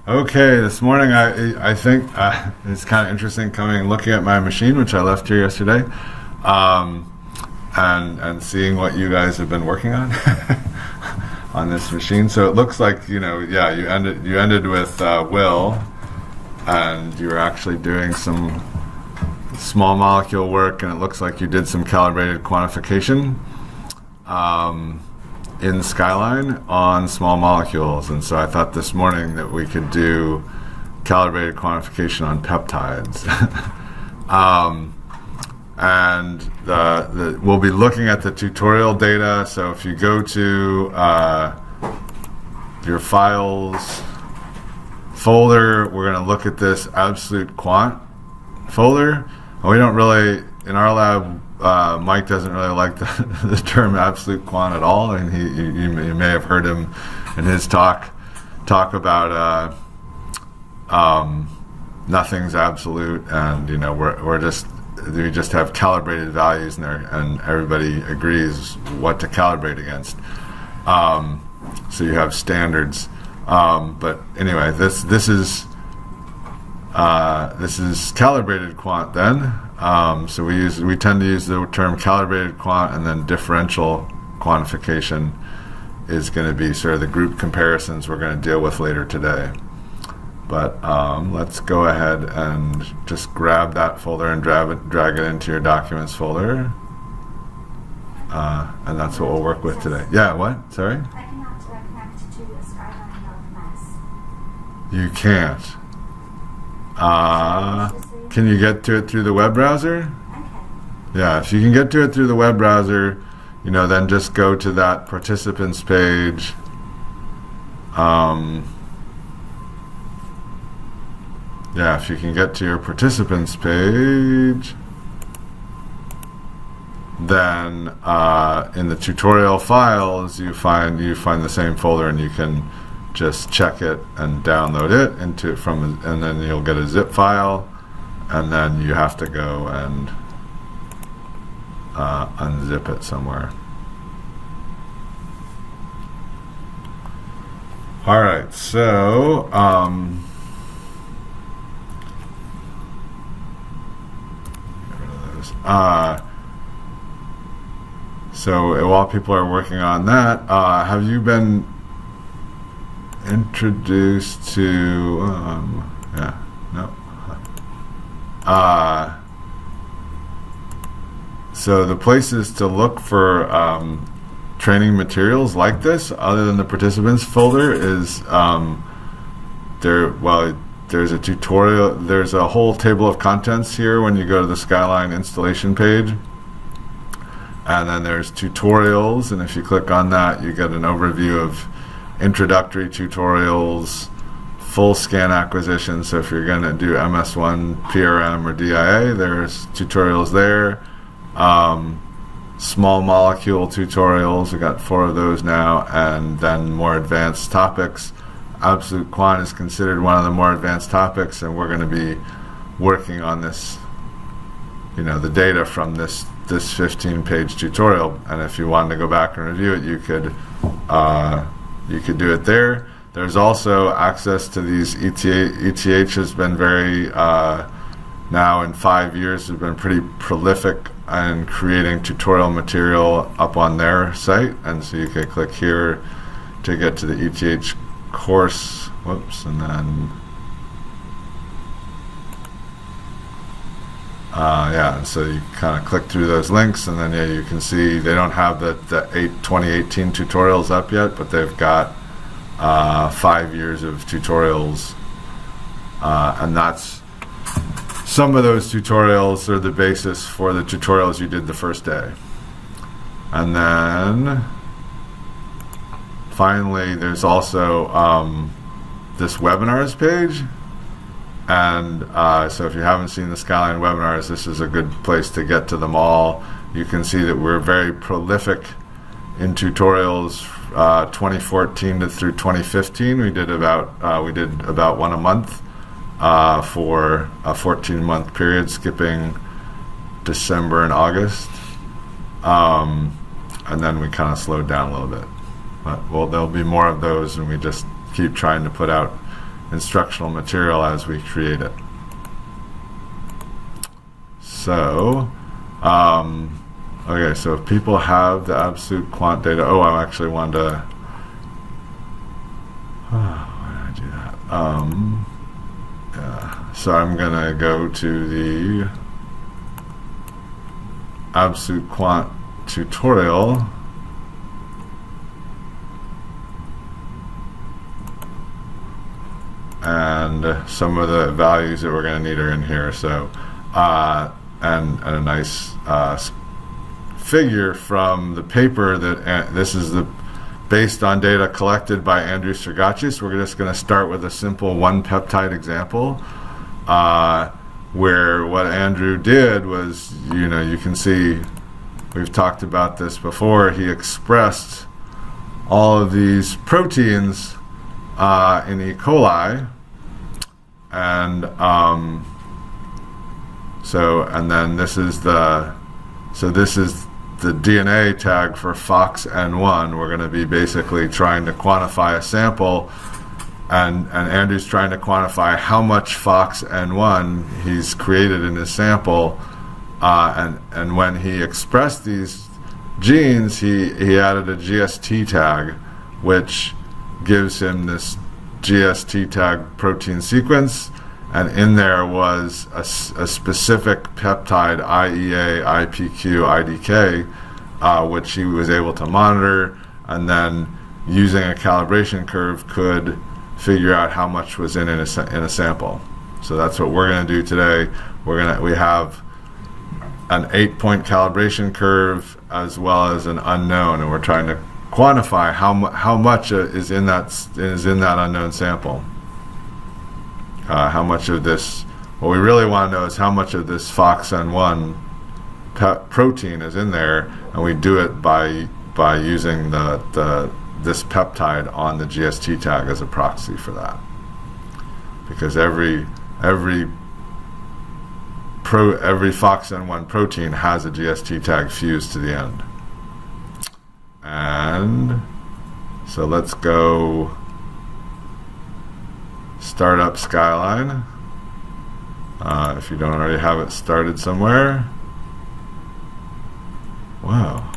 Okay, this morning I think it's kind of interesting coming and looking at my machine, which I left here yesterday, and seeing what you guys have been working on on this machine. So it looks like you ended with Will, and you were actually doing some small molecule work, and it looks like you did some calibrated quantification in Skyline on small molecules. And so I thought this morning that we could do calibrated quantification on peptides. And we'll be looking at the tutorial data. So if you go to your files folder, we're going to look at this absolute quant folder. And we don't really, in our lab, Mike doesn't really like the term absolute quant at all, and you may have heard him in his talk about nothing's absolute, and we just have calibrated values in there, and everybody agrees what to calibrate against. So you have standards, but anyway, this is calibrated quant then. So we tend to use the term calibrated quant, and then differential quantification is going to be sort of the group comparisons we're going to deal with later today. But let's go ahead and just grab that folder and drag it into your documents folder. And that's what we'll work with today. Yeah, what? Sorry? I cannot connect to a Skyjam2. You can't. Can you get to it through the web browser? Okay. Yeah, if you can get to it through the web browser, then just go to that participants page. If you can get to your participants page, then in the tutorial files you find the same folder, and you can just check it and download it and then you'll get a zip file, and then you have to go and unzip it somewhere. All right, so get rid of those. So while people are working on that, have you been introduced to so the places to look for training materials like this, other than the participants folder, is there's a tutorial, there's a whole table of contents here when you go to the Skyline installation page, and then there's tutorials, and if you click on that you get an overview of introductory tutorials, full scan acquisition. So if you're going to do MS1, PRM, or DIA, there's tutorials there. Small molecule tutorials, we got 4 of those now, and then more advanced topics. Absolute quant is considered one of the more advanced topics, and we're going to be working on this, the data from this 15-page tutorial. And if you wanted to go back and review it, you could do it there. There's also access to these ETH has been very, now in 5 years, has been pretty prolific in creating tutorial material up on their site. And so you can click here to get to the ETH course. Whoops, and then, so you kind of click through those links, and then you can see they don't have the 2018 tutorials up yet, but they've got 5 years of tutorials, and that's some of those tutorials are the basis for the tutorials you did the first day. And then finally there's also this webinars page, and so if you haven't seen the Skyline webinars, this is a good place to get to them all. You can see that we're very prolific in tutorials. 2014 through 2015, we did about one a month for a 14-month period, skipping December and August, and then we kind of slowed down a little bit. But there'll be more of those, and we just keep trying to put out instructional material as we create it. So, okay, so if people have the absolute quant data, I actually wanted to, why did I do that? Yeah, so I'm going to go to the absolute quant tutorial. And some of the values that we're going to need are in here. So, and a nice figure from the paper that this is based on data collected by Andrew Sergacius. We're just going to start with a simple one peptide example, where what Andrew did was, you can see we've talked about this before. He expressed all of these proteins in E. coli, and then this is the DNA tag for FOXN1. We're going to be basically trying to quantify a sample, and Andrew's trying to quantify how much FOXN1 he's created in his sample, and when he expressed these genes, he added a GST tag, which gives him this GST tag protein sequence, and in there was a specific peptide IEA, IPQ, IDK, which he was able to monitor, and then using a calibration curve could figure out how much was in a sample. So that's what we're going to do today. We have an 8-point calibration curve as well as an unknown, and we're trying to quantify how much is in that unknown sample. How much of this? What we really want to know is how much of this FOXN1 protein is in there, and we do it by using this peptide on the GST tag as a proxy for that, because every FOXN1 protein has a GST tag fused to the end. And so let's go start up Skyline, if you don't already have it started somewhere. Wow.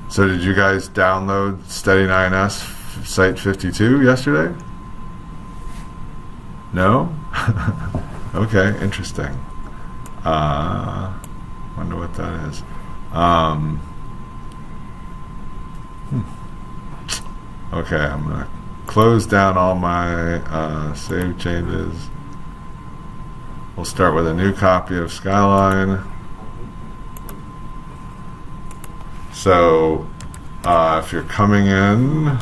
So did you guys download Steady9S Site 52 yesterday? No? Okay, interesting. Wonder what that is. Okay, I'm going to close down all my save changes. We'll start with a new copy of Skyline. So, if you're coming in,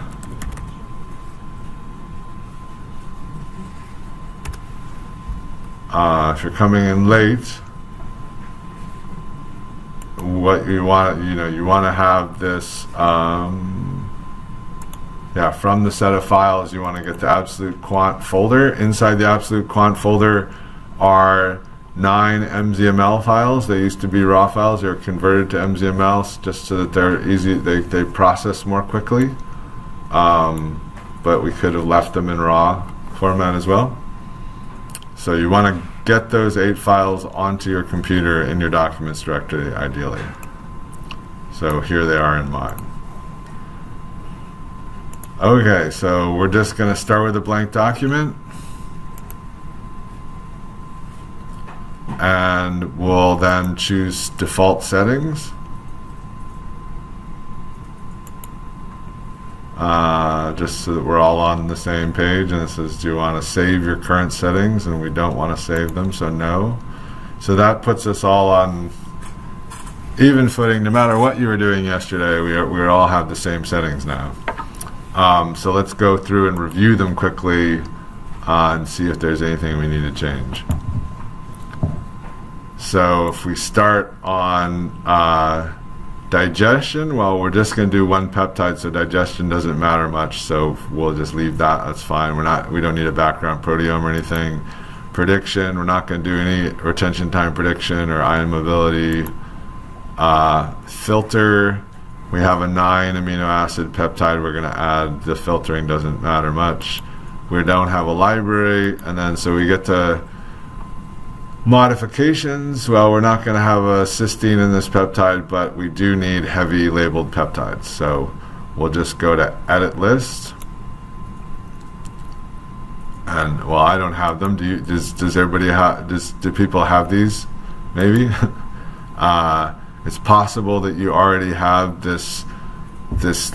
late, what you want, you want to have this, from the set of files, you want to get the absolute quant folder. Inside the absolute quant folder are 9 MZML files. They used to be raw files. They're converted to MZML just so that they're easy. They process more quickly. But we could have left them in raw format as well. So you want to get those 8 files onto your computer in your documents directory, ideally. So here they are in mine. Okay, so we're just going to start with a blank document. And we'll then choose default settings. Just so that we're all on the same page. And it says, do you want to save your current settings? And we don't want to save them, so no. So that puts us all on even footing. No matter what you were doing yesterday, we all have the same settings now. So let's go through and review them quickly and see if there's anything we need to change. So if we start on digestion, well, we're just going to do one peptide, so digestion doesn't matter much, so we'll just leave that. That's fine. We don't need a background proteome or anything. Prediction, we're not going to do any retention time prediction or ion mobility. Filter, We have a 9 amino acid peptide we're going to add. The filtering doesn't matter much. We don't have a library, and then so we get to modifications. Well, we're not going to have a cysteine in this peptide, but we do need heavy labeled peptides. So we'll just go to edit list. And well, I don't have them. Does everybody have? Do people have these? Maybe. It's possible that you already have this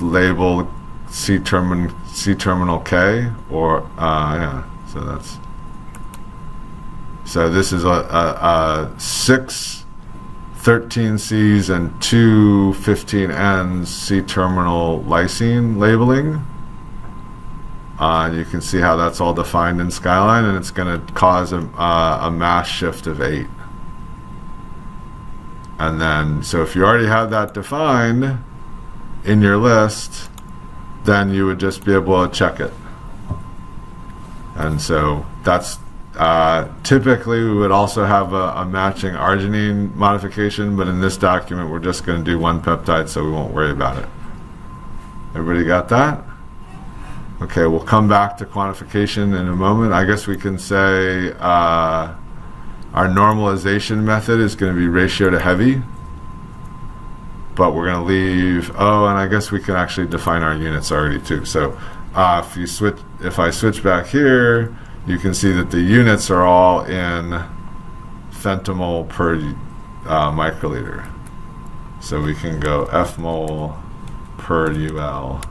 label C-terminal K, or yeah. So this is a 6 13Cs and 2 15Ns C-terminal lysine labeling. You can see how that's all defined in Skyline, and it's going to cause a mass shift of 8. And then, so if you already have that defined in your list, then you would just be able to check it. And so that's typically we would also have a matching arginine modification, but in this document we're just going to do one peptide, so we won't worry about it. Everybody got that? Okay, we'll come back to quantification in a moment. I guess we can say our normalization method is going to be ratio to heavy, but we're going to leave, oh, and I guess we can actually define our units already too. So if I switch back here, you can see that the units are all in femtomole per microliter. So we can go fmole per UL.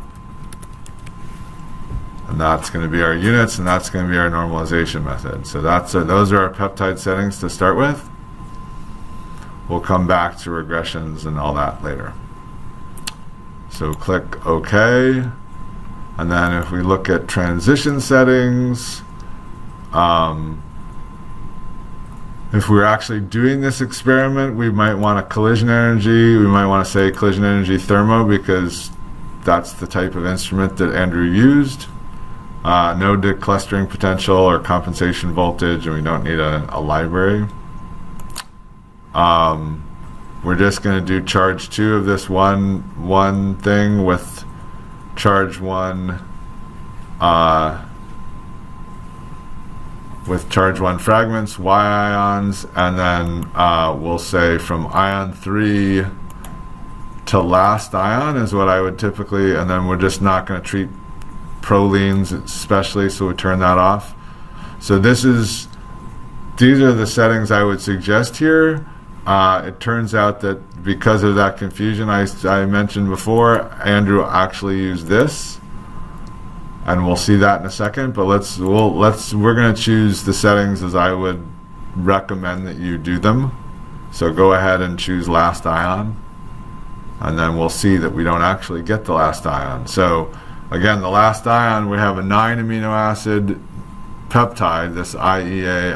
And that's going to be our units, and that's going to be our normalization method. So those are our peptide settings to start with. We'll come back to regressions and all that later. So click OK. And then if we look at transition settings, if we're actually doing this experiment, we might want a collision energy. We might want to say collision energy thermo, because that's the type of instrument that Andrew used. No declustering potential or compensation voltage, and we don't need a library. We're just going to do charge 2 of this one thing with charge 1 fragments, Y ions, and then we'll say from ion 3 to last ion is what I would typically, and then we're just not going to treat prolines especially, so we turn that off. So these are the settings I would suggest here. It turns out that because of that confusion I mentioned before, Andrew actually used this, and we'll see that in a second. But we're going to choose the settings as I would recommend that you do them. So go ahead and choose last ion, and then we'll see that we don't actually get the last ion. So again, the last ion, we have a 9 amino acid peptide, this IEA,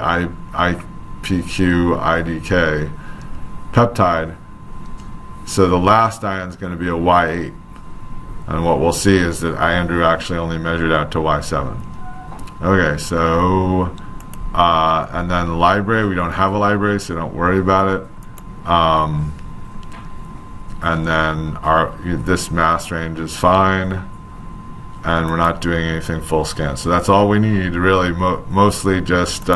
IPQ, IDK peptide. So the last ion is going to be a Y8. And what we'll see is that Andrew actually only measured out to Y7. Okay, so, and then the library, we don't have a library, so don't worry about it. And then this mass range is fine. And we're not doing anything full scan. So that's all we need, really, mostly just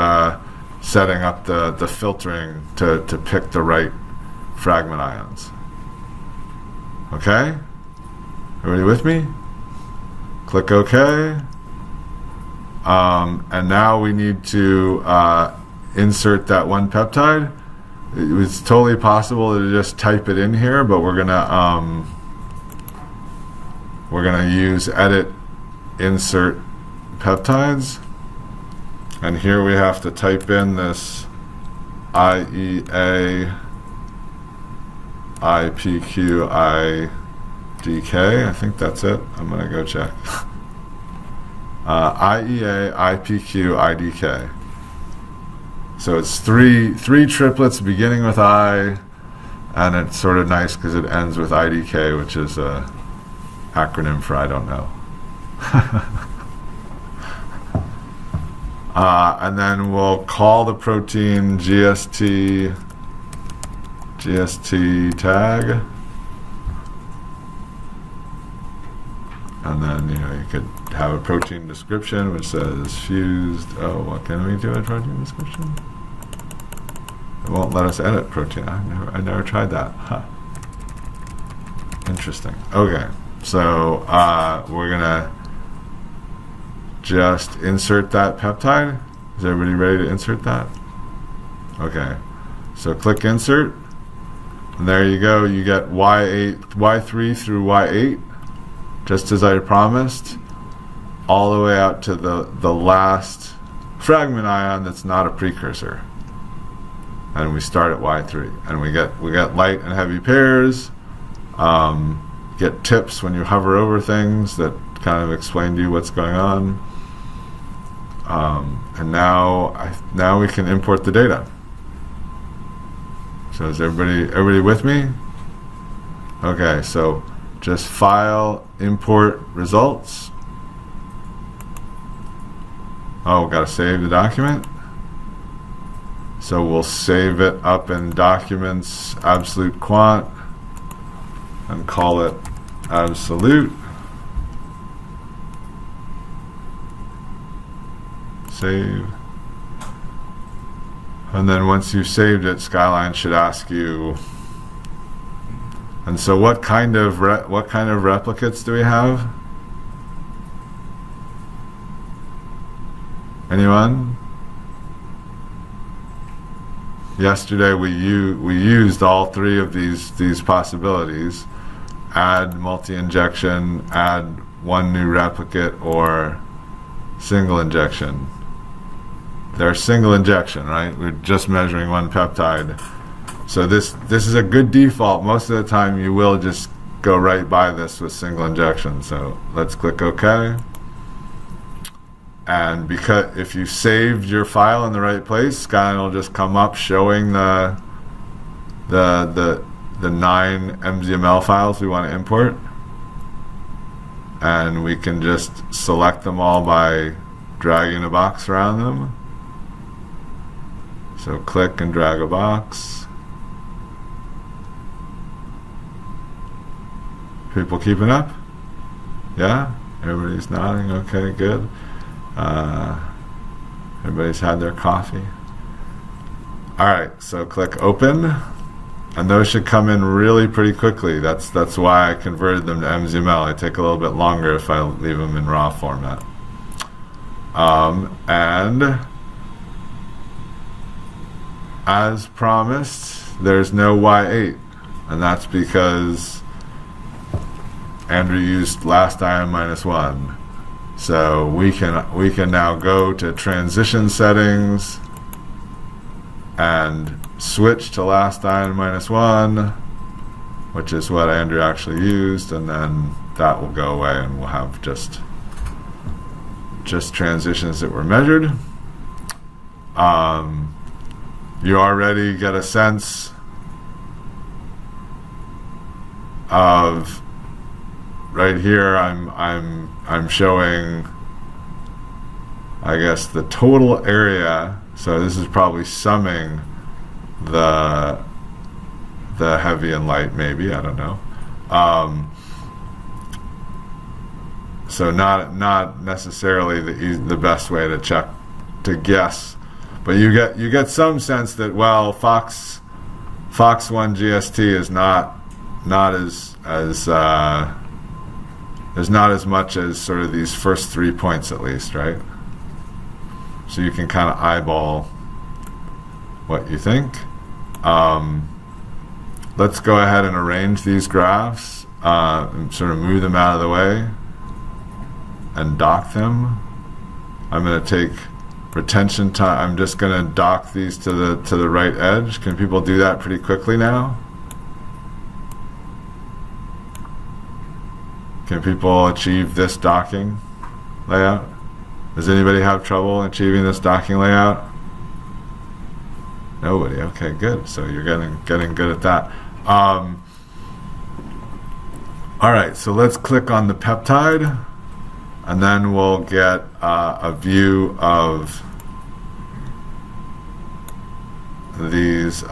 setting up the filtering to pick the right fragment ions. Okay? Everybody with me? Click OK. And now we need to insert that one peptide. It was totally possible to just type it in here, but we're gonna use edit insert peptides, and here we have to type in this IEA IPQ IDK. I think that's it. I'm gonna go check. IEA IPQ IDK. So it's three triplets beginning with I, and it's sort of nice because it ends with IDK, which is a acronym for I don't know. And then we'll call the protein GST tag, And then, you could have a protein description which says fused. Oh, what can we do a protein description? It won't let us edit protein. I never tried that. Huh. Interesting. Okay, so we're gonna just insert that peptide. Is everybody ready to insert that? Okay, so click insert, and there you go. You get Y3 through Y8, just as I promised, all the way out to the last fragment ion that's not a precursor. And we start at Y3, and we get light and heavy pairs. Get tips when you hover over things that kind of explain to you what's going on. And now we can import the data. So is everybody with me? Okay, so just file, import results. Oh, gotta save the document. So we'll save it up in Documents, Absolute Quant, and call it Absolute. Save. And then once you've saved it, Skyline should ask you. And so what kind of replicates do we have? Anyone? Yesterday we used all three of these possibilities: add multi-injection, add one new replicate, or single injection. They're single injection, right? We're just measuring one peptide. So this is a good default. Most of the time you will just go right by this with single injection. So let's click OK. And because if you saved your file in the right place, Skyline will just come up showing the 9 MZML files we want to import. And we can just select them all by dragging a box around them. So click and drag a box. People keeping up? Yeah? Everybody's nodding? Okay, good. Everybody's had their coffee. Alright, so click open. And those should come in really pretty quickly. That's why I converted them to MZML. They take a little bit longer if I leave them in raw format. And as promised, there's no Y8, and that's because Andrew used last ion -1. So we can now go to transition settings and switch to last ion -1, which is what Andrew actually used, and then that will go away, and we'll have just transitions that were measured. You already get a sense of right here. I'm showing, I guess, the total area. So this is probably summing the heavy and light, maybe, I don't know. So not necessarily the best way to check, to guess, but you get some sense that, well, Fox 1 GST is not as there's not as much as sort of these first 3 points, at least, right? So you can kind of eyeball what you think. Let's go ahead and arrange these graphs and sort of move them out of the way and dock them. I'm going to take retention time. I'm just going to dock these to the right edge. Can people do that pretty quickly now? Can people achieve this docking layout? Does anybody have trouble achieving this docking layout? Nobody. Okay, good. So you're getting good at that. All right. So let's click on the peptide, and then we'll get a view of these.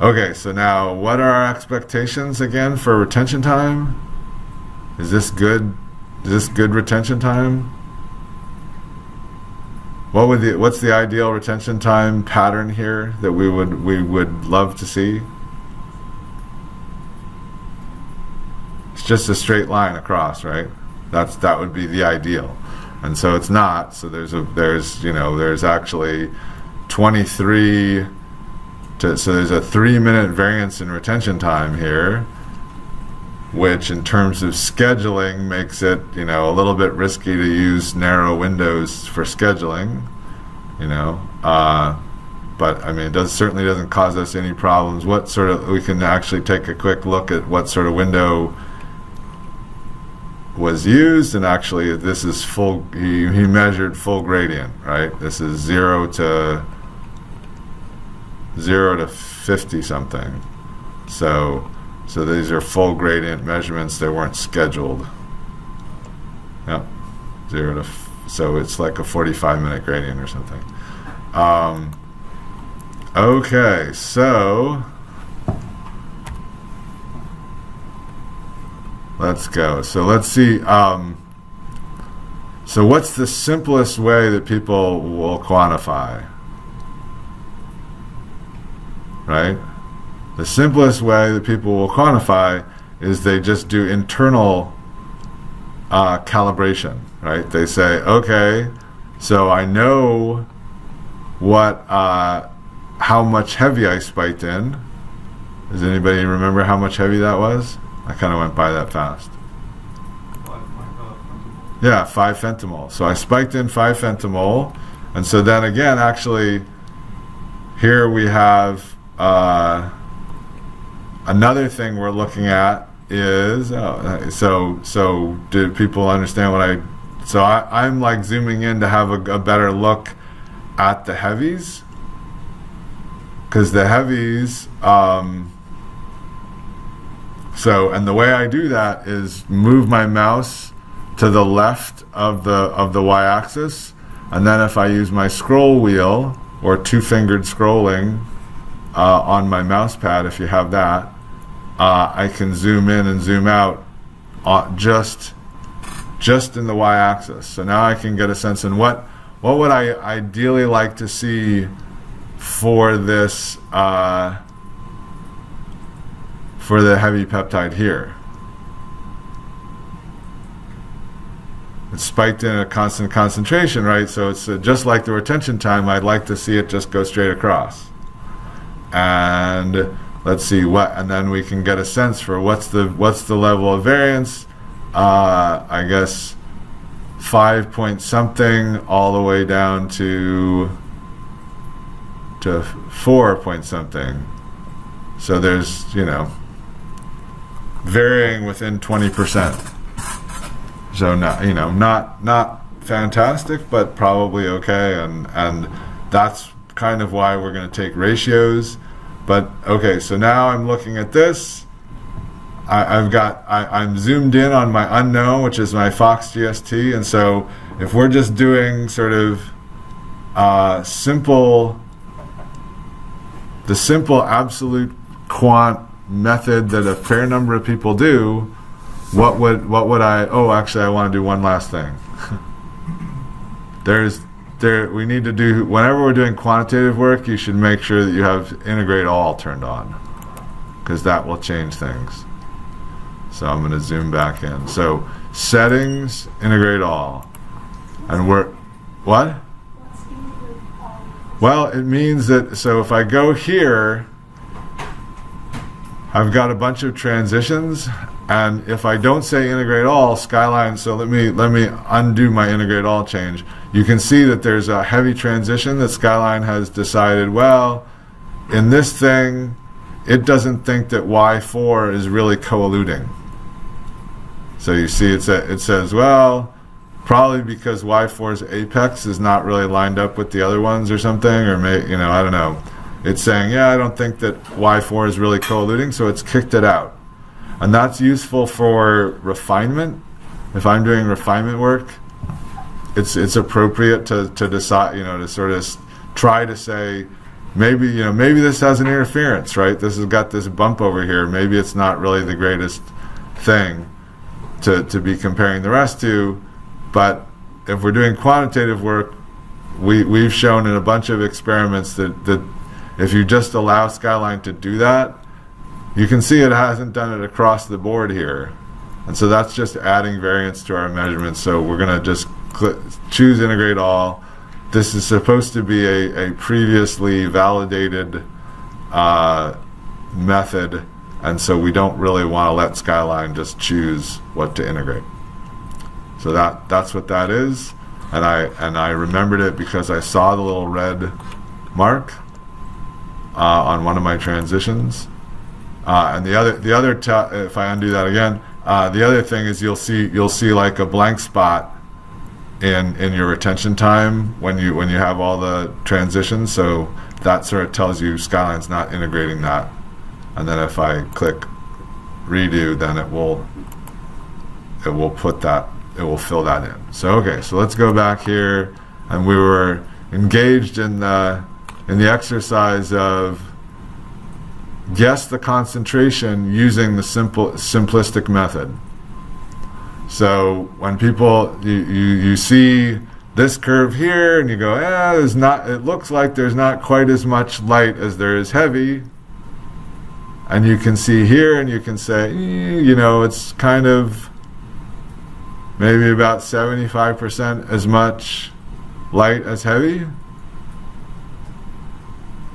Okay. So now, what are our expectations again for retention time? Is this good? Is this good retention time? What's the ideal retention time pattern here that we would love to see? It's just a straight line across, right? That would be the ideal, and so it's not. So there's actually 23 so there's a 3-minute variance in retention time here, which in terms of scheduling makes it, a little bit risky to use narrow windows for scheduling, but I mean, it certainly doesn't cause us any problems. We can actually take a quick look at what sort of window was used, and actually this is full, he measured full gradient, right? This is 0 to 50 something. So these are full gradient measurements. They weren't scheduled. Yep, so it's like a 45-minute gradient or something. Okay, so let's go. So let's see. So what's the simplest way that people will quantify? Right? The simplest way that people will quantify is they just do internal calibration, right? They say, okay, so I know how much heavy I spiked in. Does anybody remember how much heavy that was? I kind of went by that fast. Yeah, 5 femtomole. So I spiked in 5 femtomole, and so then again, actually, here we have another thing we're looking at is so do people understand what I'm like zooming in to have a better look at the heavies, because the heavies and the way I do that is move my mouse to the left of the y-axis, and then if I use my scroll wheel or two-fingered scrolling on my mouse pad, if you have that, I can zoom in and zoom out just in the y-axis. So now I can get a sense in what would I ideally like to see for this for the heavy peptide here. It's spiked in a constant concentration, right? So it's just like the retention time. I'd like to see it just go straight across. And let's see and then we can get a sense for what's the level of variance. I guess 5 point something all the way down to 4 point something. So there's varying within 20%. So not fantastic, but probably okay, and that's kind of why we're going to take ratios. But okay, so now I'm looking at this. I'm zoomed in on my unknown, which is my Fox GST, and so if we're just doing sort of the simple absolute quant method that a fair number of people do, what would I? Oh, actually, I want to do one last thing. We need to do, whenever we're doing quantitative work, you should make sure that you have integrate all turned on, because that will change things. So I'm going to zoom back in. So settings, integrate all, and what? Well, it means that, so if I go here, I've got a bunch of transitions, and if I don't say integrate all, Skyline, so let me undo my integrate all change. You can see that there's a heavy transition that Skyline has decided, well, in this thing, it doesn't think that Y4 is really co-eluding. So you see it says, well, probably because Y4's apex is not really lined up with the other ones or something, or I don't know. It's saying, yeah, I don't think that Y4 is really co-eluding, so it's kicked it out. And that's useful for refinement. If I'm doing refinement work, it's appropriate to decide, to sort of try to say, maybe this has an interference, right? This has got this bump over here. Maybe it's not really the greatest thing. to be comparing the rest to. But if we're doing quantitative work, we've shown in a bunch of experiments that if you just allow Skyline to do that, you can see it hasn't done it across the board here. And so that's just adding variance to our measurements. So we're going to just choose integrate all. This is supposed to be a previously validated method, and so we don't really want to let Skyline just choose what to integrate. So that's what that is, and I remembered it because I saw the little red mark on one of my transitions. And the other if I undo that again, the other thing is you'll see like a blank spot in your retention time when you have all the transitions. So that sort of tells you Skyline's not integrating that. And then if I click redo, then it will fill that in. So okay, so let's go back here, and we were engaged in the exercise of guess the concentration using the simplistic method. So when people you see this curve here and you go, it looks like there's not quite as much light as there is heavy. And you can see here and you can say, it's kind of maybe about 75% as much light as heavy.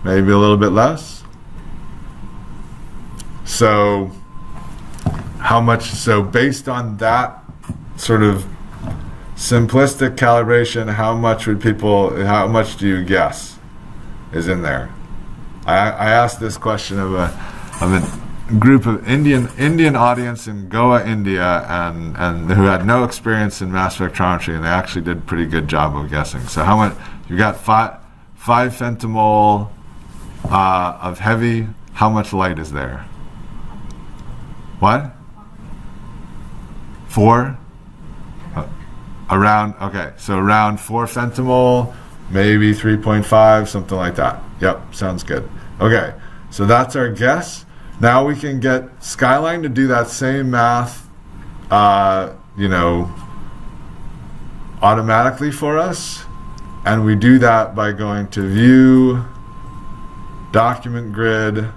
Maybe a little bit less. So how much, so based on that sort of simplistic calibration, how much do you guess is in there? I asked this question of a group of Indian audience in Goa, India, and who had no experience in mass spectrometry, and they actually did a pretty good job of guessing. So how much, you got 5 femtomole of heavy, how much light is there? What? 4? So around 4 femtomole, maybe 3.5, something like that. Yep, sounds good. Okay, so that's our guess. Now we can get Skyline to do that same math, automatically for us. And we do that by going to View, Document Grid,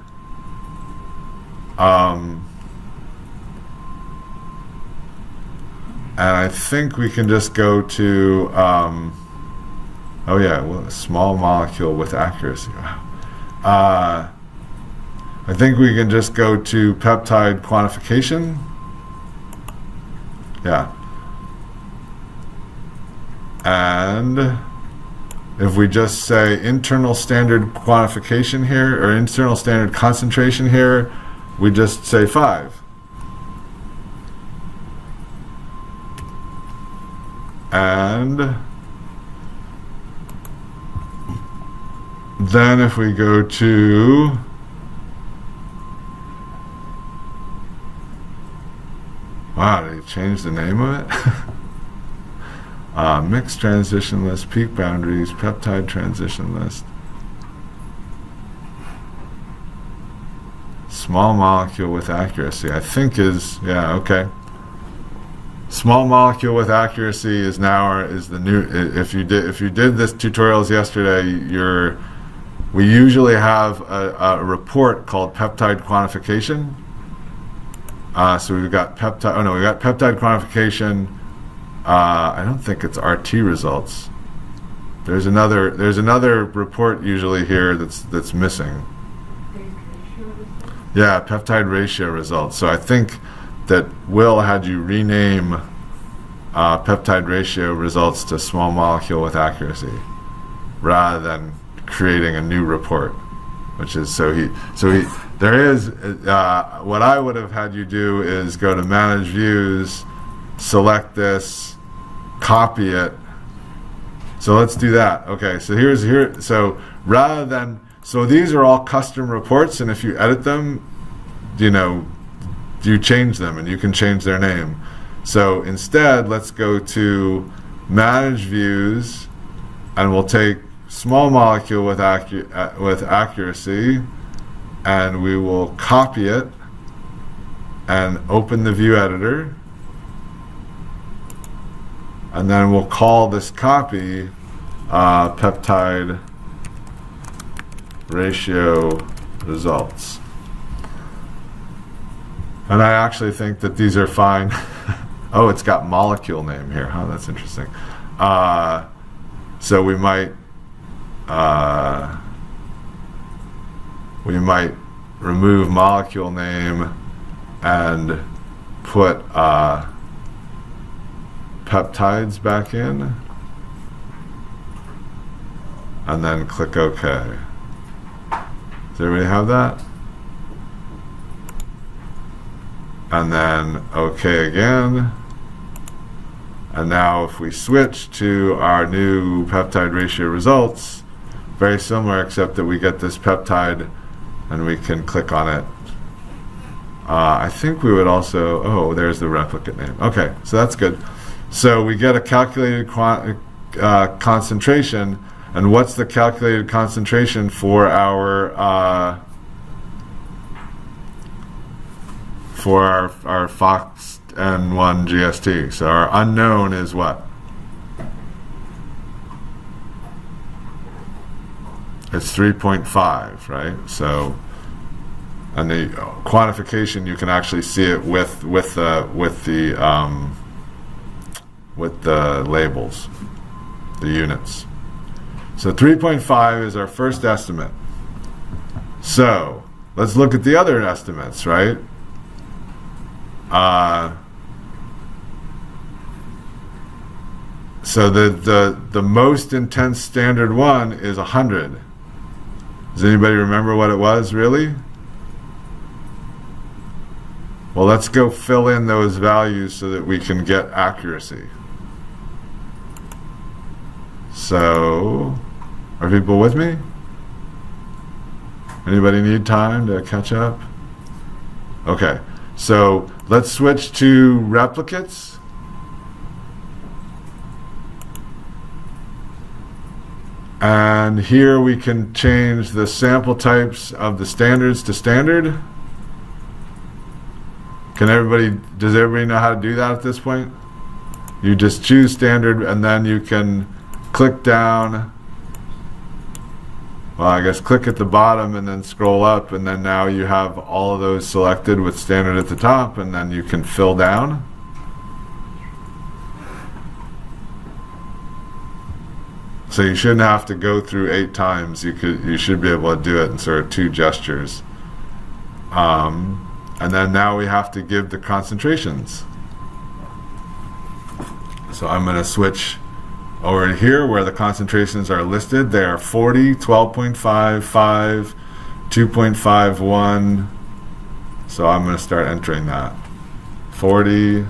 and I think we can just go to, small molecule with accuracy. I think we can just go to peptide quantification. Yeah. And if we just say internal standard quantification here, or internal standard concentration here, we just say 5. And then if we go to they changed the name of it. Mixed transition list, peak boundaries, peptide transition list. Small molecule with accuracy, I think is, okay. Small molecule with accuracy is the new. If you did this tutorials yesterday, we usually have a report called Peptide Quantification. So we've got we got Peptide Quantification. I don't think it's RT results. There's another report usually here that's missing. Yeah, peptide ratio results. So I think that Will had you rename peptide ratio results to small molecule with accuracy, rather than creating a new report, which is there is what I would have had you do is go to Manage Views, select this, copy it. So let's do that. Okay, so rather than, so these are all custom reports, and if you edit them, you change them, and you can change their name. So instead, let's go to Manage Views, and we'll take small molecule with accuracy, and we will copy it and open the view editor, and then we'll call this copy peptide ratio results. And I actually think that these are fine. Oh, it's got molecule name here. Oh, that's interesting. So we might remove molecule name and put peptides back in, and then click OK. Does everybody have that? And then OK again. And now if we switch to our new peptide ratio results, very similar except that we get this peptide and we can click on it. I think we would also, oh, there's the replicate name. Okay, so that's good. So we get a calculated concentration, and what's the calculated concentration for our Fox N1 GST? So our unknown is what? It's 3.5, right? So, and the quantification, you can actually see it with the labels, the units. So 3.5 is our first estimate. So let's look at the other estimates, right? So the most intense standard one is 100. Does anybody remember what it was, really? Well, let's go fill in those values so that we can get accuracy. So, are people with me? Anybody need time to catch up? Okay, so let's switch to replicates. And here we can change the sample types of the standards to standard. Does everybody know how to do that at this point? You just choose standard and then you can click down. Well, I guess click at the bottom and then scroll up, and then now you have all of those selected with standard at the top, and then you can fill down. So you shouldn't have to go through 8 times. You should be able to do it in sort of 2 gestures. And then now we have to give the concentrations. So I'm going to switch over to here where the concentrations are listed. They are 40, 12.5, 5, 2.51. So I'm going to start entering that. 40,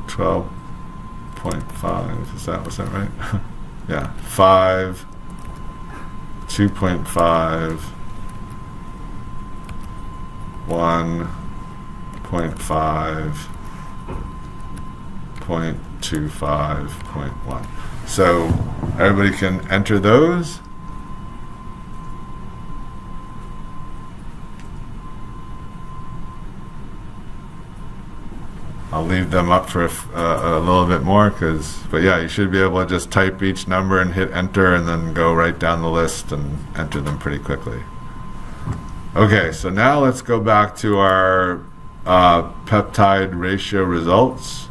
12.5. Was that right? Yeah, 5, 2.5, 1.5, 0.25, 0.1. So everybody can enter those. I'll leave them up for a little bit more, but yeah, you should be able to just type each number and hit enter and then go right down the list and enter them pretty quickly. Okay, so now let's go back to our peptide ratio results.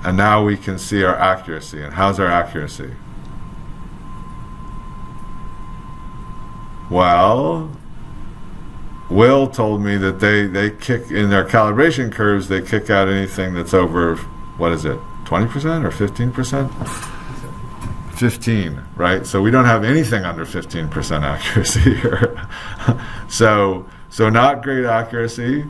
And now we can see our accuracy. And how's our accuracy? Well, Will told me that they kick in their calibration curves, they kick out anything that's over, what is it, 20% or 15%? 15, right? So we don't have anything under 15% accuracy here. So not great accuracy.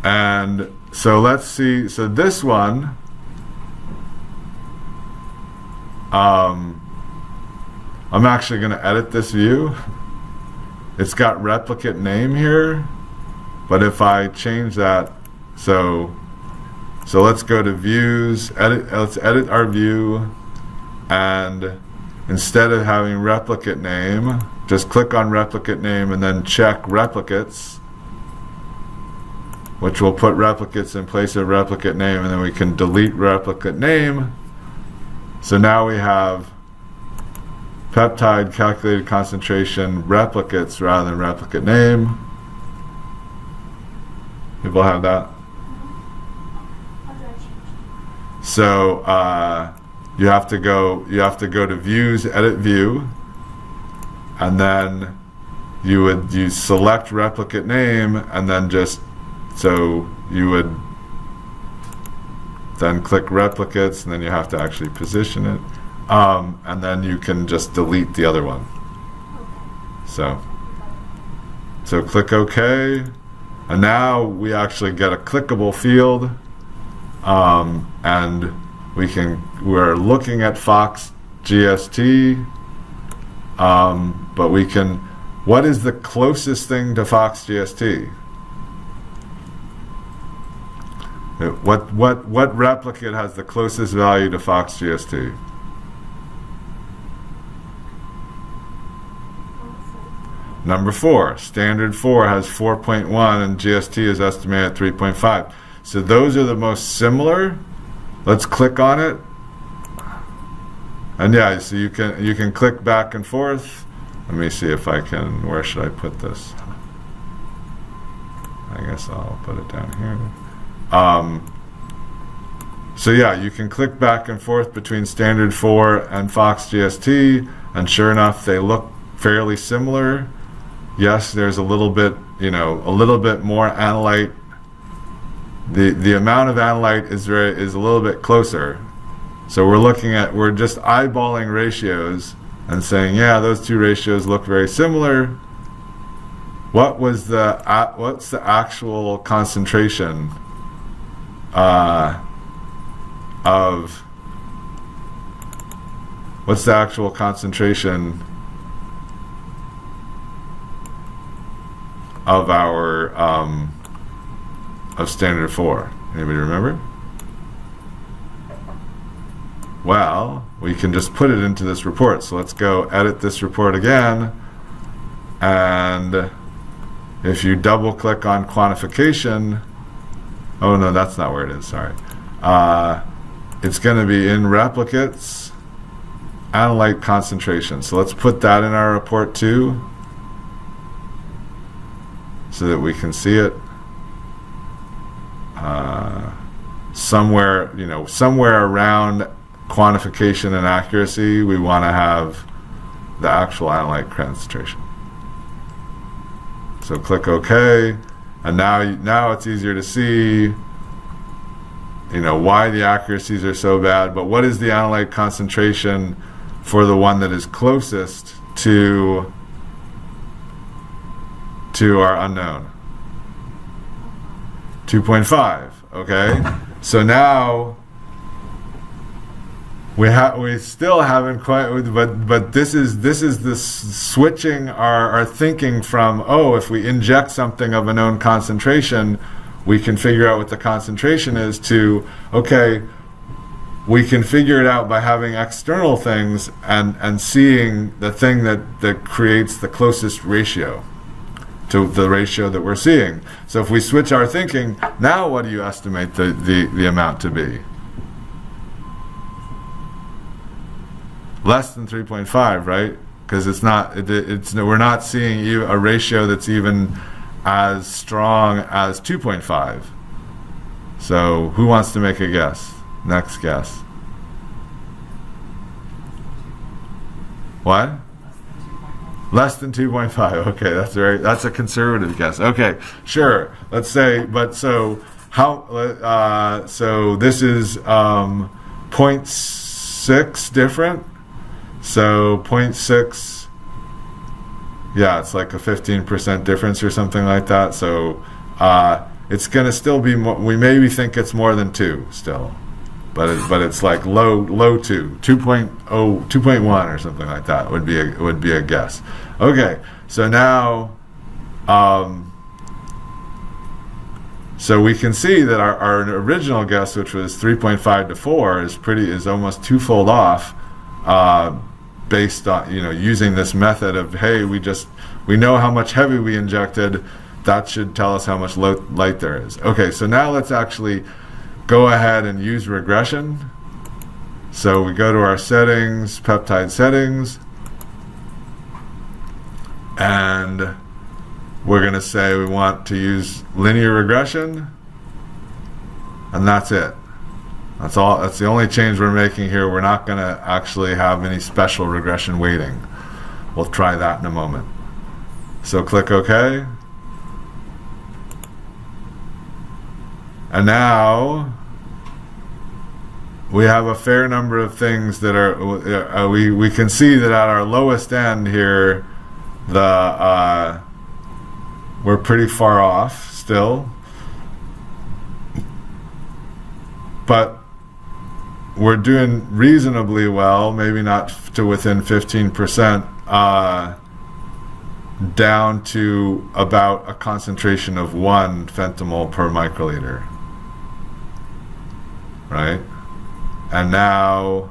And so let's see. So this one, I'm actually going to edit this view. It's got replicate name here, but if I change that, so let's go to views, let's edit our view, and instead of having replicate name, just click on replicate name and then check replicates. which will put replicates in place of replicate name, and then we can delete replicate name. So now we have peptide calculated concentration replicates rather than replicate name. People have that? How do I change it? So you have to go to views, edit view, and then you select replicate name, and then you would then click replicates, and then you have to actually position it, and then you can just delete the other one. Okay. So click OK, and now we actually get a clickable field, and we're looking at Fox GST, but what is the closest thing to Fox GST? What replicate has the closest value to Fox GST? Number 4. Standard 4 has 4.1 and GST is estimated at 3.5. So those are the most similar. Let's click on it. And yeah, so you can click back and forth. Let me see if I can, where should I put this? I guess I'll put it down here. So yeah, you can click back and forth between standard 4 and Fox GST, and sure enough, they look fairly similar. Yes, there's a little bit more analyte. The amount of analyte is a little bit closer. So we're just eyeballing ratios and saying, yeah, those two ratios look very similar. What's the actual concentration of our of standard 4? Anybody remember? Well, we can just put it into this report. So let's go edit this report again, and if you double click on quantification, oh no, that's not where it is, sorry. It's going to be in replicates, analyte concentration. So let's put that in our report too, so that we can see it. Somewhere around quantification and accuracy, we want to have the actual analyte concentration. So click OK, and now it's easier to see why the accuracies are so bad, but what is the analyte concentration for the one that is closest to our unknown? 2.5. Okay, so now we still haven't quite, but this is the switching our thinking from, oh, if we inject something of a known concentration, we can figure out what the concentration is, to, okay, we can figure it out by having external things and seeing the thing that creates the closest ratio to the ratio that we're seeing. So if we switch our thinking, now what do you estimate the amount to be? Less than 3.5, right? Because we're not seeing a ratio that's even as strong as 2.5. So who wants to make a guess? Next guess. What? Less than 2.5. Okay, that's a conservative guess. Okay, sure. Let's say, but so how? So this is 0.6 different. So 0.6. Yeah, it's like a 15% difference or something like that. So it's going to still be more, we maybe think it's more than 2 still, but it's like low 2, 2.0, 2.1 or something like that would be a guess. Okay, so now so we can see that our original guess, which was 3.5 to 4, is almost twofold off, based on using this method of, hey, we know how much heavy we injected, that should tell us how much light there is. Okay, so now let's actually go ahead and use regression. So we go to our settings, peptide settings, and we're going to say we want to use linear regression, and that's it. That's all. That's the only change we're making here. We're not going to actually have any special regression weighting. We'll try that in a moment. So click OK. And now we have a fair number of things that are, we can see that at our lowest end here, we're pretty far off still. But we're doing reasonably well, maybe not to within 15%, down to about a concentration of 1 femtomole per microliter. Right? And now,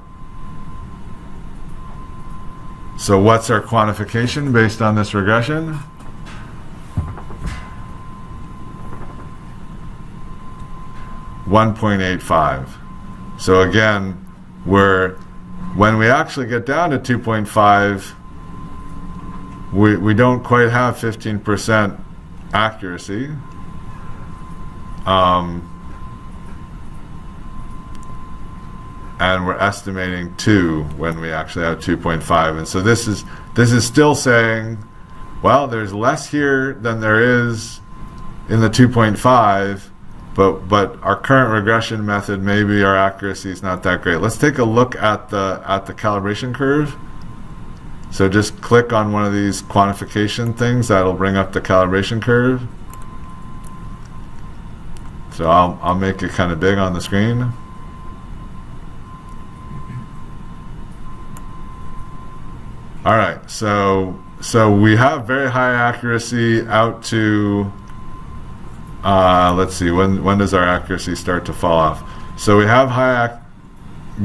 so what's our quantification based on this regression? .85. So again, when we actually get down to 2.5, we don't quite have 15% accuracy. And we're estimating 2 when we actually have 2.5. And so this is still saying, well, there's less here than there is in the 2.5, but our current regression method, maybe our accuracy is not that great. Let's take a look at the calibration curve. So just click on one of these quantification things. That'll bring up the calibration curve. So I'll make it kind of big on the screen. All right, so we have very high accuracy out to, let's see, when does our accuracy start to fall off? So we have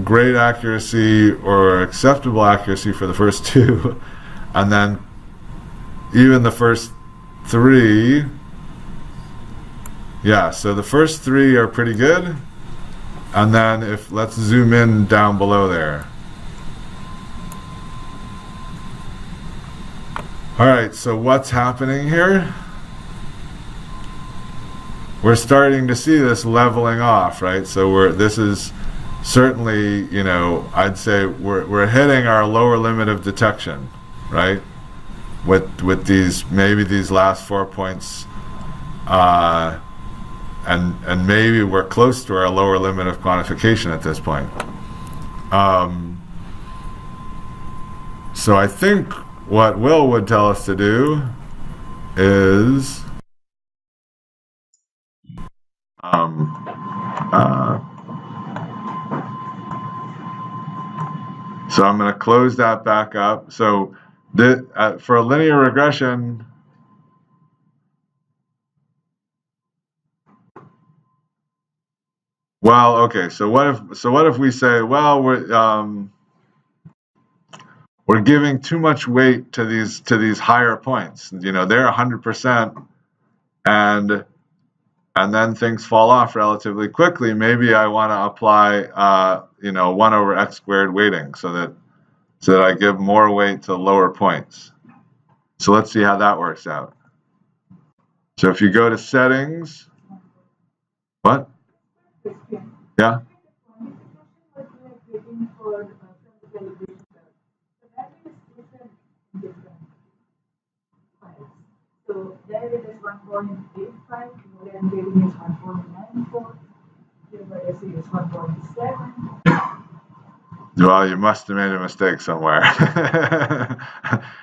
great accuracy or acceptable accuracy for the first 2, and then even the first 3, yeah, so the first 3 are pretty good, and then let's zoom in down below there. All right, so what's happening here? We're starting to see this leveling off, right? So this is certainly, I'd say we're hitting our lower limit of detection, right? With these, maybe these last 4 points, and maybe we're close to our lower limit of quantification at this point. So I think what Will would tell us to do is so I'm going to close that back up. So for a linear regression, well, okay. So what if we say, well, we're giving too much weight to these higher points. They're 100%, and then things fall off relatively quickly. Maybe I want to apply 1 over x squared weighting so that I give more weight to lower points. So let's see how that works out. So if you go to settings, what? Yeah. So there it is 1.85, then getting is 1.94, here by SE is 1.7. Well, you must have made a mistake somewhere.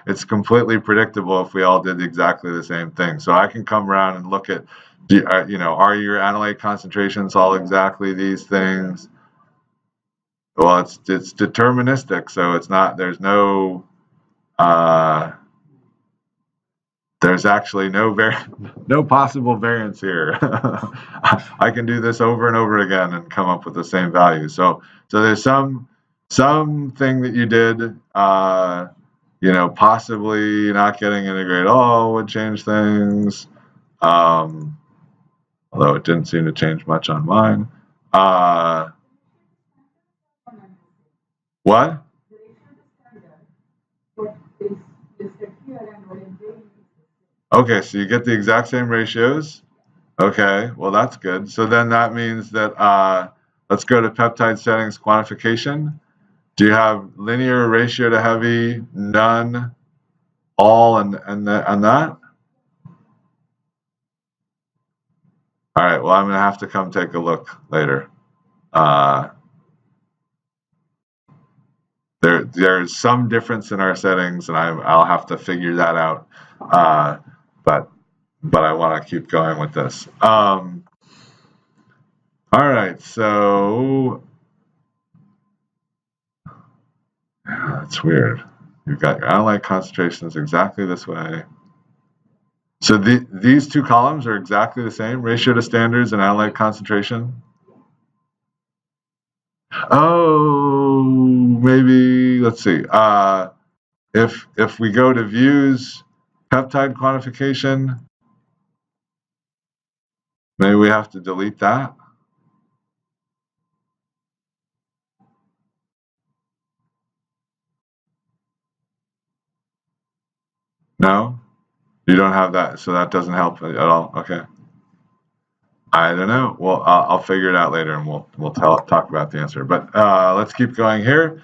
It's completely predictable if we all did exactly the same thing. So I can come around and look at, are your analyte concentrations all exactly these things? Well, it's deterministic, so it's not. There's no. There's actually no possible variance here. I can do this over and over again and come up with the same value. So there's something that you did, possibly not getting integrate all would change things. although it didn't seem to change much on mine. What? Okay, so you get the exact same ratios. Okay, well that's good. So then that means that let's go to peptide settings quantification. Do you have linear ratio to heavy, none, all, and that? All right, well I'm gonna have to come take a look later. There's some difference in our settings, and I'll have to figure that out. But I want to keep going with this. All right, so that's weird. You've got your analyte concentrations exactly this way. So these two columns are exactly the same, ratio to standards and analyte concentration. Oh, maybe, let's see. If we go to views, peptide quantification, maybe we have to delete that. No? You don't have that, so that doesn't help at all. Okay. I don't know. Well, I'll figure it out later, and we'll talk about the answer. But let's keep going here.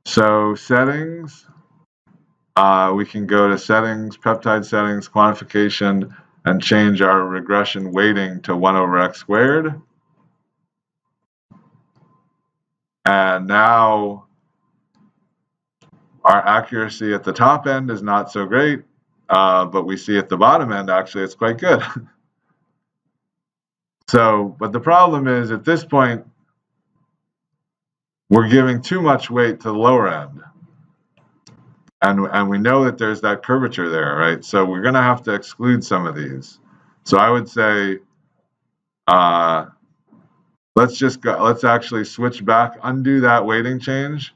So settings, we can go to settings, peptide settings, quantification, and change our regression weighting to 1 over x squared. And now our accuracy at the top end is not so great, but we see at the bottom end, actually, it's quite good. So, but the problem is at this point, we're giving too much weight to the lower end. And we know that there's that curvature there, right? So we're going to have to exclude some of these. So I would say, let's actually switch back, undo that weighting change.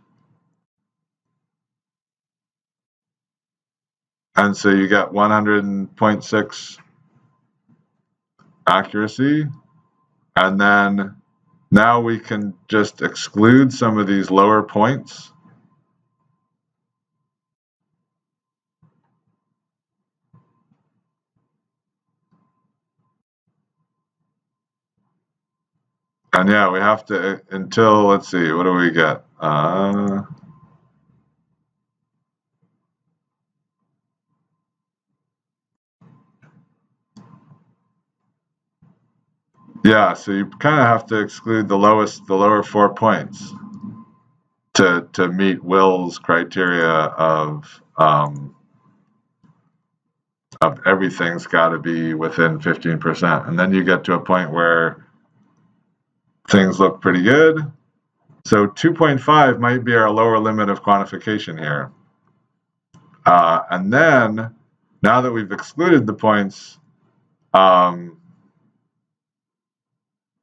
And so you get 100.6 accuracy. And then now we can just exclude some of these lower points. And yeah, we have to, until, let's see, what do we get? Yeah, so you kind of have to exclude the lower 4 points to meet Will's criteria of everything's got to be within 15%. And then you get to a point where things look pretty good. So 2.5 might be our lower limit of quantification here. And then, now that we've excluded the points,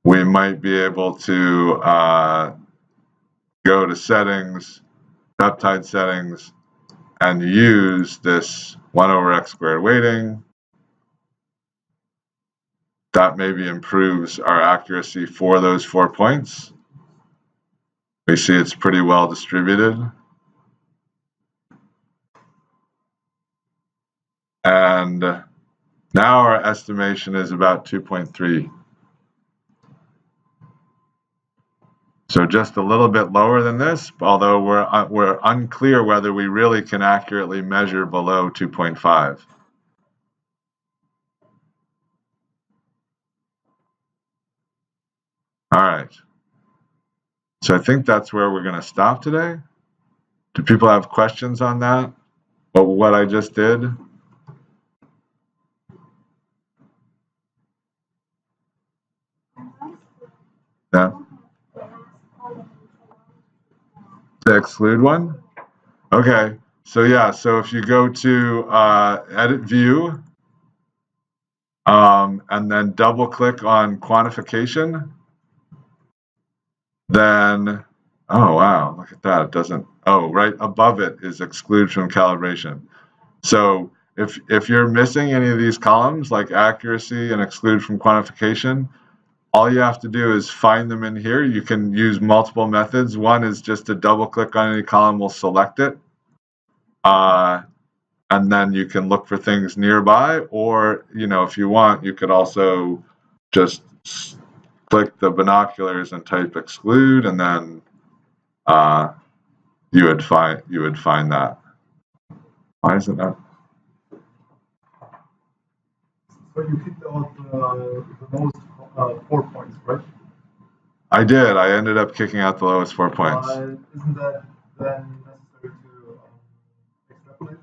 we might be able to go to settings, peptide settings, and use this 1 over x squared weighting. That maybe improves our accuracy for those 4 points. We see it's pretty well distributed. And now our estimation is about 2.3. So just a little bit lower than this, although we're unclear whether we really can accurately measure below 2.5. All right. So I think that's where we're going to stop today. Do people have questions on that? What I just did? Yeah. To exclude one? Okay. So yeah, so if you go to edit view, and then double click on quantification, then, oh wow, look at that. It doesn't, oh, right above it is exclusion calibration. So if you're missing any of these columns, like accuracy and exclude from quantification, all you have to do is find them in here. You can use multiple methods. One is just to double click on any column, we'll select it. And then you can look for things nearby, or, if you want, you could also just click the binoculars and type exclude, and then you would find that. Why is it not? So you kicked out the lowest 4 points, right? I did. I ended up kicking out the lowest 4 points. Isn't that then necessary to extrapolate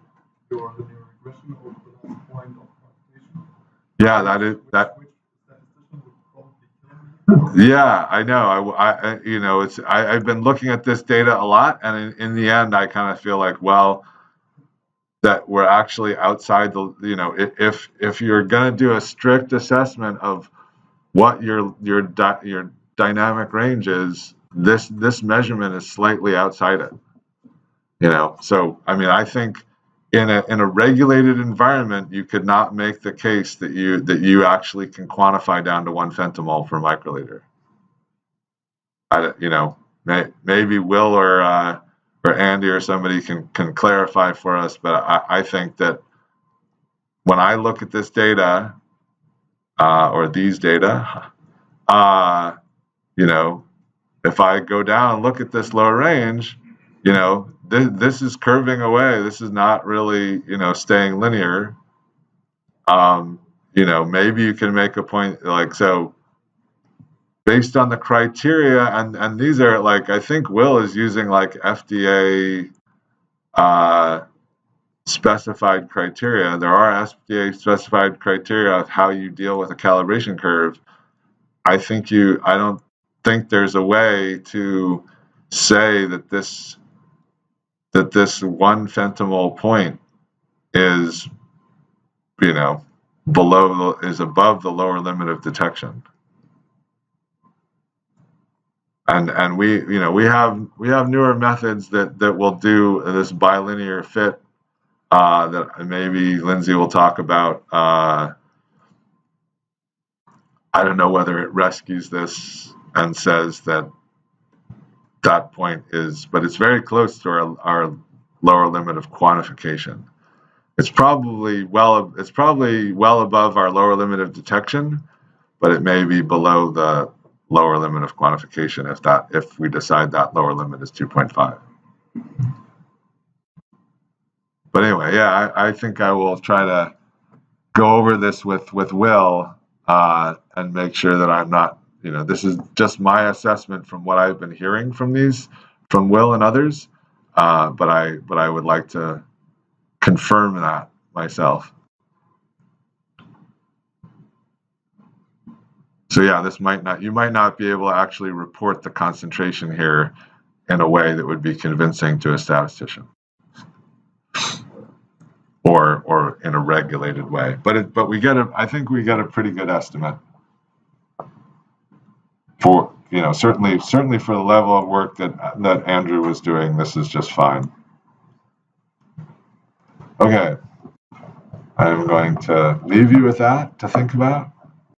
your linear regression over the last point of quantification? Yeah, that is that. Which statistician would probably kill you? Yeah, I know. I've been looking at this data a lot, and in the end, I kind of feel like, well, that we're actually outside the. If you're going to do a strict assessment of what your dynamic range is, this measurement is slightly outside it. So I think in a regulated environment, you could not make the case that you actually can quantify down to 1 femtomole per microliter. Maybe Will or Andy or somebody can clarify for us, but I think that when I look at this data or these data, if I go down and look at this lower range, this is curving away. This is not really, staying linear. Maybe you can make a point like so. Based on the criteria, and these are I think Will is using FDA specified criteria. There are FDA specified criteria of how you deal with a calibration curve. I don't think there's a way to say that this 1 femtomole point is above the lower limit of detection. And we have newer methods that will do this bilinear fit that maybe Lindsay will talk about. I don't know whether it rescues this and says that point is, but it's very close to our lower limit of quantification. It's probably well above our lower limit of detection, but it may be below the lower limit of quantification if we decide that lower limit is 2.5. But anyway, yeah, I think I will try to go over this with Will and make sure that I'm not, this is just my assessment from what I've been hearing from Will and others, but I would like to confirm that myself. So yeah, you might not be able to actually report the concentration here in a way that would be convincing to a statistician, or in a regulated way. But I think we get a pretty good estimate for certainly for the level of work that Andrew was doing. This is just fine. Okay, I'm going to leave you with that to think about.